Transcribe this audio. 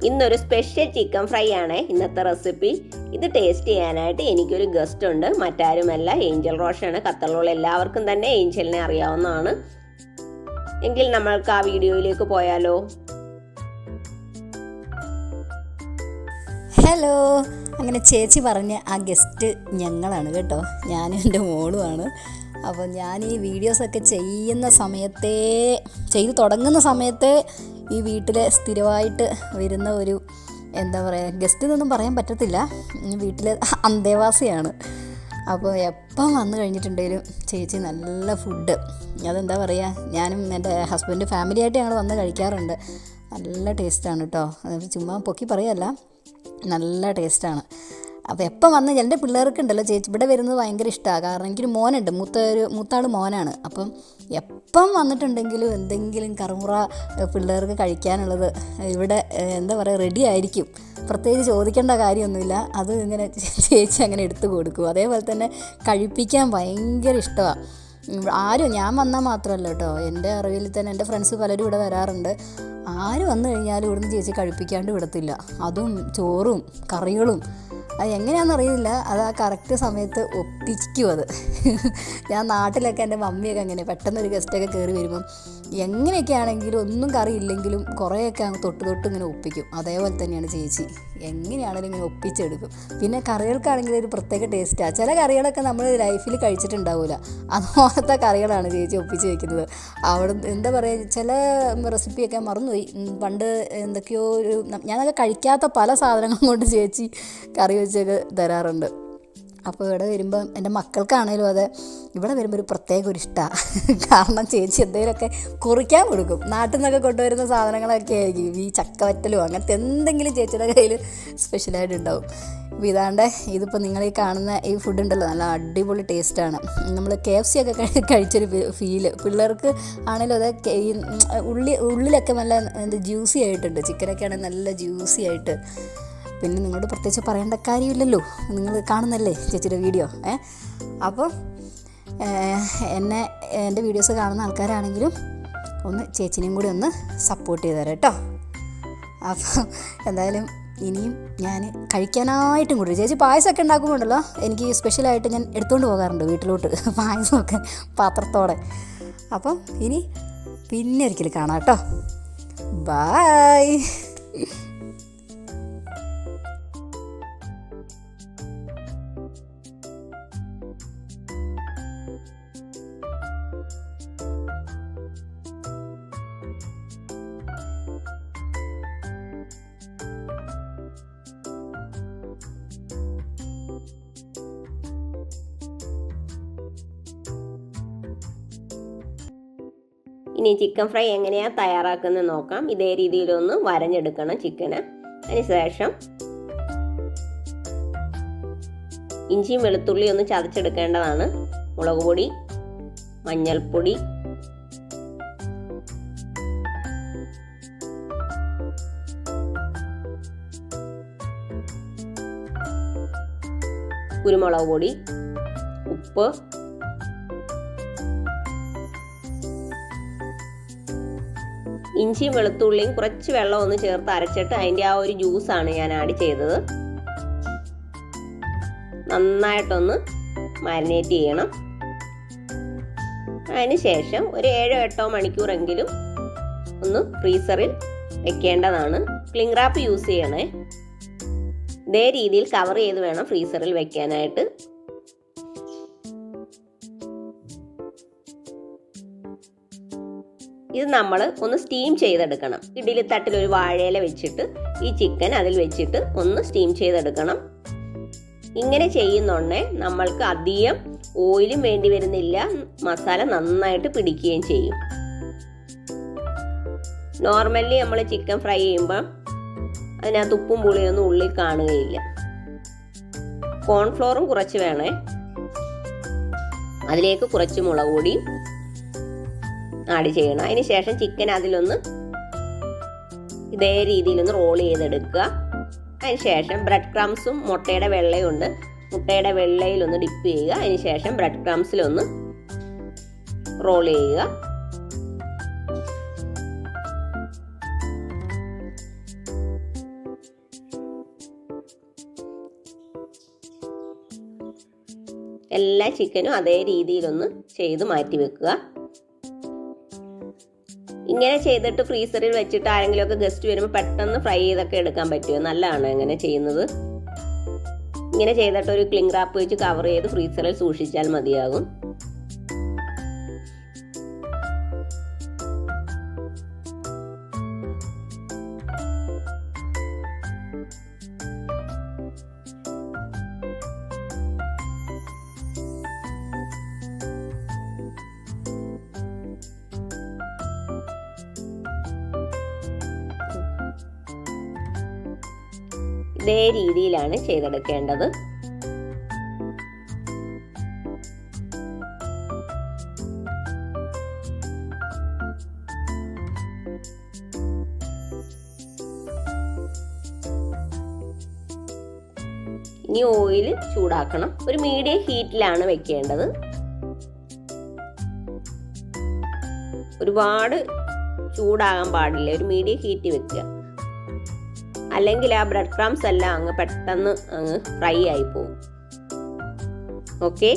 ഇന്നൊരു special chicken fry ആണ് ഇന്നത്തെ റെസിപ്പി. ഇത് ടേസ്റ്റ് ചെയ്യാനായിട്ട് എനിക്കൊരു ഗസ്റ്റ് ഉണ്ട്. മറ്റാരുമല്ല, ഏഞ്ചൽ റോഷാണ്. ഖത്തറിലുള്ള എല്ലാവർക്കും തന്നെ ഏഞ്ചലിനെ അറിയാവുന്നതാണ്. എങ്കിൽ നമ്മൾക്ക് ആ വീഡിയോയിലേക്ക് പോയാലോ? ഹലോ. അങ്ങനെ ചേച്ചി പറഞ്ഞ ആ ഗസ്റ്റ് ഞങ്ങളാണ് കേട്ടോ. ഞാനും എൻ്റെ മോളുമാണ്. അപ്പോൾ ഞാൻ ഈ വീഡിയോസൊക്കെ ചെയ്തു തുടങ്ങുന്ന സമയത്തെ ഈ വീട്ടിൽ സ്ഥിരമായിട്ട് വരുന്ന ഒരു എന്താ പറയുക, ഗസ്റ്റ് എന്നൊന്നും പറയാൻ പറ്റത്തില്ല, വീട്ടിലെ അന്തേവാസിയാണ്. അപ്പോൾ എപ്പം വന്നു കഴിഞ്ഞിട്ടുണ്ടെങ്കിലും ചേച്ചി നല്ല ഫുഡ്, അതെന്താ പറയുക, ഞാനും എൻ്റെ ഹസ്ബൻഡ് ഫാമിലിയായിട്ട് ഞങ്ങൾ വന്ന് കഴിക്കാറുണ്ട്. നല്ല ടേസ്റ്റാണ് കേട്ടോ. ചുമ്മാ പൊക്കി പറയല്ല, നല്ല ടേസ്റ്റാണ്. അപ്പോൾ എപ്പം വന്ന് എൻ്റെ പിള്ളേർക്കുണ്ടല്ലോ ചേച്ചി ഇവിടെ വരുന്നത് ഭയങ്കര ഇഷ്ടമാണ്. കാരണം എനിക്കൊരു മോനുണ്ട്, മൂത്താൾ മോനാണ്. അപ്പം എപ്പം വന്നിട്ടുണ്ടെങ്കിലും എന്തെങ്കിലും കറുമുറ പിള്ളേർക്ക് കഴിക്കാനുള്ളത് ഇവിടെ എന്താ പറയുക റെഡി ആയിരിക്കും. പ്രത്യേകിച്ച് ചോദിക്കേണ്ട കാര്യമൊന്നുമില്ല, അത് ഇങ്ങനെ ചേച്ചി അങ്ങനെ എടുത്തു കൊടുക്കും. അതേപോലെ തന്നെ കഴിപ്പിക്കാൻ ഭയങ്കര ഇഷ്ടമാണ്. ആരും ഞാൻ വന്നാൽ മാത്രമല്ല കേട്ടോ, എൻ്റെ അറിവിൽ തന്നെ എൻ്റെ ഫ്രണ്ട്സ് പലരും ഇവിടെ വരാറുണ്ട്. ആര് വന്നു കഴിഞ്ഞാലും ഇവിടുന്ന് ചേച്ചി കഴിപ്പിക്കാണ്ട് വിടത്തില്ല. അതും ചോറും കറികളും അത് എങ്ങനെയാണെന്നറിയില്ല, അത് ആ കറക്റ്റ് സമയത്ത് ഒപ്പിക്കും. അത് ഞാൻ നാട്ടിലൊക്കെ എൻ്റെ മമ്മിയൊക്കെ അങ്ങനെ പെട്ടെന്നൊരു ഗസ്റ്റൊക്കെ കയറി വരുമ്പം എങ്ങനെയൊക്കെ ആണെങ്കിലും ഒന്നും കറിയില്ലെങ്കിലും കുറേയൊക്കെ അങ്ങ് തൊട്ട് ഇങ്ങനെ ഒപ്പിക്കും. അതേപോലെ തന്നെയാണ് ചേച്ചി, എങ്ങനെയാണെങ്കിലും ഇങ്ങനെ ഒപ്പിച്ചെടുക്കും. പിന്നെ കറികൾക്കാണെങ്കിൽ ഒരു പ്രത്യേക ടേസ്റ്റാണ്. ചില കറികളൊക്കെ നമ്മൾ ലൈഫിൽ കഴിച്ചിട്ടുണ്ടാവില്ല, അതുപോലത്തെ കറികളാണ് ചേച്ചി ഒപ്പിച്ച് വയ്ക്കുന്നത്. അവിടെ എന്താ പറയുക, ചില റെസിപ്പിയൊക്കെ മറന്നുപോയി. പണ്ട് എന്തൊക്കെയോ ഞാനൊക്കെ കഴിക്കാത്ത പല സാധനങ്ങൾ കൊണ്ട് ചേച്ചി കറി വെച്ചൊക്കെ തരാറുണ്ട്. അപ്പോൾ ഇവിടെ വരുമ്പം എൻ്റെ മക്കൾക്കാണേലും അതെ, ഇവിടെ വരുമ്പോൾ ഒരു പ്രത്യേക ഒരു ഇഷ്ടമാണ്. കാരണം ചേച്ചി എന്തെങ്കിലുമൊക്കെ കുറിക്കാൻ കൊടുക്കും. നാട്ടിൽ നിന്നൊക്കെ കൊണ്ടുവരുന്ന സാധനങ്ങളൊക്കെ ആയിരിക്കും, ഈ ചക്കവറ്റലും അങ്ങനത്തെ എന്തെങ്കിലും ചേച്ചിയുടെ കയ്യിൽ സ്പെഷ്യലായിട്ട് ഉണ്ടാവും. അപ്പോൾ ഇതിപ്പോൾ നിങ്ങൾ ഈ കാണുന്ന ഈ ഫുഡ് ഉണ്ടല്ലോ, നല്ല അടിപൊളി ടേസ്റ്റാണ്. നമ്മൾ KFC ഒക്കെ കഴിച്ചൊരു ഫീല്. പിള്ളേർക്ക് ആണെങ്കിലും അതെ, ഈ ഉള്ളിലൊക്കെ നല്ല ജ്യൂസി ആയിട്ടുണ്ട്. ചിക്കനൊക്കെ ആണെങ്കിൽ നല്ല ജ്യൂസി ആയിട്ട്. പിന്നെ നിങ്ങളോട് പ്രത്യേകിച്ച് പറയേണ്ട കാര്യമില്ലല്ലോ, നിങ്ങൾ കാണുന്നല്ലേ ചേച്ചിയുടെ വീഡിയോ. അപ്പോൾ എൻ്റെ വീഡിയോസ് കാണുന്ന ആൾക്കാരാണെങ്കിലും ഒന്ന് ചേച്ചിനെയും കൂടി ഒന്ന് സപ്പോർട്ട് ചെയ്ത് തരാം കേട്ടോ. അപ്പോൾ എന്തായാലും ഇനിയും ഞാൻ കഴിക്കാനായിട്ടും കൂടി ചേച്ചി പായസമൊക്കെ ഉണ്ടാക്കുമ്പോണ്ടല്ലോ, എനിക്ക് സ്പെഷ്യലായിട്ട് ഞാൻ എടുത്തുകൊണ്ട് പോകാറുണ്ട് വീട്ടിലോട്ട് പായസമൊക്കെ പാത്രത്തോടെ. അപ്പം ഇനി പിന്നെ ഒരിക്കൽ കാണാം കേട്ടോ. ബായ്. ഇനി ചിക്കൻ ഫ്രൈ എങ്ങനെയാണ് തയ്യാറാക്കുന്നത് നോക്കാം. ഇതേ രീതിയിലൊന്ന് വരഞ്ഞെടുക്കണം ചിക്കന്. അതിനുശേഷം ഇഞ്ചിയും വെളുത്തുള്ളിയും ഒന്ന് ചതച്ചെടുക്കേണ്ടതാണ്. മുളക് പൊടി, മഞ്ഞൾപ്പൊടി, കുരുമുളക് പൊടി, ഉപ്പ്, ഇഞ്ചിയും വെളുത്തുള്ളിയും കുറച്ച് വെള്ളം ഒന്ന് ചേർത്ത് അരച്ചിട്ട് അതിൻ്റെ ആ ഒരു ജ്യൂസാണ് ഞാൻ ആഡ് ചെയ്തത്. നന്നായിട്ടൊന്ന് മാരിനേറ്റ് ചെയ്യണം. അതിന് ശേഷം ഒരു 7-8 മണിക്കൂറെങ്കിലും ഒന്ന് ഫ്രീസറിൽ വെക്കേണ്ടതാണ്. ക്ലിംഗ് റാപ്പ് യൂസ് ചെയ്യണേ. ഇതേ രീതിയിൽ കവർ ചെയ്ത് വേണം ഫ്രീസറിൽ വെക്കാനായിട്ട്. ഇത് നമ്മൾ ഒന്ന് സ്റ്റീം ചെയ്തെടുക്കണം. ഇഡ്ഡലി തട്ടിൽ ഒരു വാഴയില വെച്ചിട്ട് ഈ ചിക്കൻ അതിൽ വെച്ചിട്ട് ഒന്ന് സ്റ്റീം ചെയ്തെടുക്കണം. ഇങ്ങനെ ചെയ്യുന്നോണ്ടേ നമ്മൾക്ക് അധികം ഓയിലും വേണ്ടി വരുന്നില്ല, മസാല നന്നായിട്ട് പിടിക്കുകയും ചെയ്യും. നോർമലി നമ്മൾ ചിക്കൻ ഫ്രൈ ചെയ്യുമ്പോൾ അതിനകത്ത് ഉപ്പും പുളിയൊന്നും ഉള്ളിൽ കാണുകയില്ല. കോൺഫ്ലോറും കുറച്ച് വേണേ. അതിലേക്ക് കുറച്ച് മുളക് പൊടിയും ആഡ് ചെയ്യണം. അതിന് ശേഷം ചിക്കൻ അതിലൊന്ന് ഇതേ രീതിയിലൊന്ന് റോൾ ചെയ്തെടുക്കുക. അതിന് ശേഷം ബ്രെഡ് ക്രംസും മുട്ടയുടെ വെള്ളയും ഉണ്ട്, മുട്ടയുടെ വെള്ളയിലൊന്ന് ഡിപ്പ് ചെയ്യുക. അതിന് ശേഷം ബ്രെഡ് ക്രംസിലൊന്ന് റോൾ ചെയ്യുക. എല്ലാ ചിക്കനും അതേ രീതിയിലൊന്ന് ചെയ്ത് മാറ്റി വെക്കുക. ഇങ്ങനെ ചെയ്തിട്ട് ഫ്രീസറിൽ വെച്ചിട്ട് ആരെങ്കിലുമൊക്കെ ഗസ്റ്റ് വരുമ്പോൾ പെട്ടെന്ന് ഫ്രൈ ചെയ്തൊക്കെ എടുക്കാൻ പറ്റുമോ? നല്ലതാണ് ഇങ്ങനെ ചെയ്യുന്നത്. ഇങ്ങനെ ചെയ്തിട്ട് ഒരു ക്ലിംഗ് റാപ്പ് വെച്ച് കവർ ചെയ്ത് ഫ്രീസറിൽ സൂക്ഷിച്ചാൽ മതിയാകും. ഇതേ രീതിയിലാണ് ചെയ്തെടുക്കേണ്ടത്. ഇനി ഓയിൽ ചൂടാക്കണം. ഒരു മീഡിയം ഹീറ്റിലാണ് വെക്കേണ്ടത്. ഒരുപാട് ചൂടാകാൻ പാടില്ല, ഒരു മീഡിയം ഹീറ്റ് വെക്കുക. അല്ലെങ്കിൽ ആ ബ്രെഡ് ക്രംസ് എല്ലാം അങ്ങ് പെട്ടെന്ന് അങ്ങ് ഫ്രൈ ആയി പോകും. ഓക്കെ,